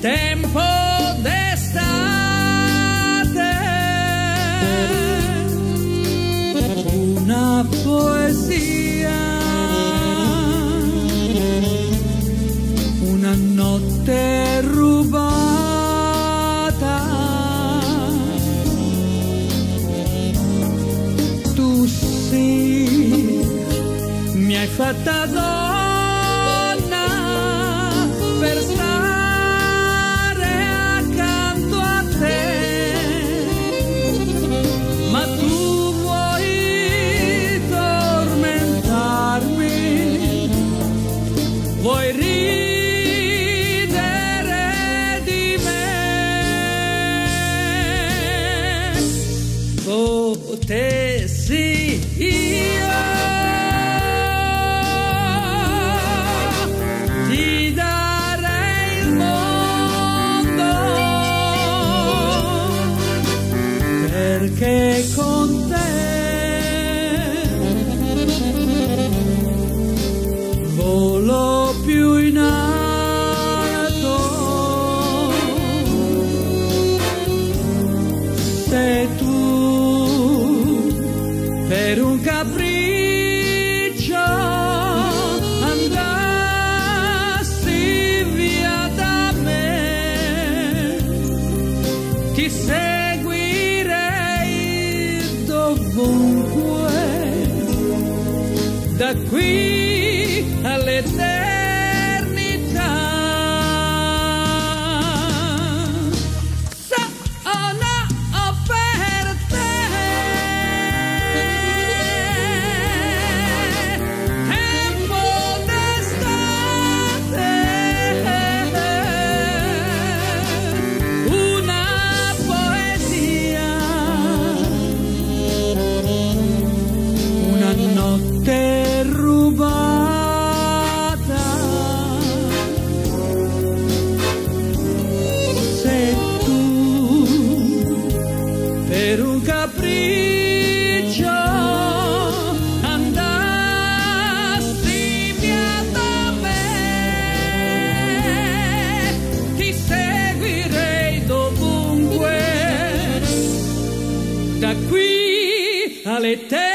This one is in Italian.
tempo d'estate, una poesia, una notte rubata, tu sì, mi hai fatta donna per stare accanto a te, ma tu vuoi tormentarmi, vuoi ridere di me. Potessi io ti darei il mondo, perché con te volo più in alto. Sei tu per un capriccio andassi via da me, ti seguirei dovunque, da qui all'eternità. Sono per te, tempo d'estate, una poesia, una notte rubata, sei tu per un capriccio andassi via da me, ti seguirei dovunque, da qui all'eternità.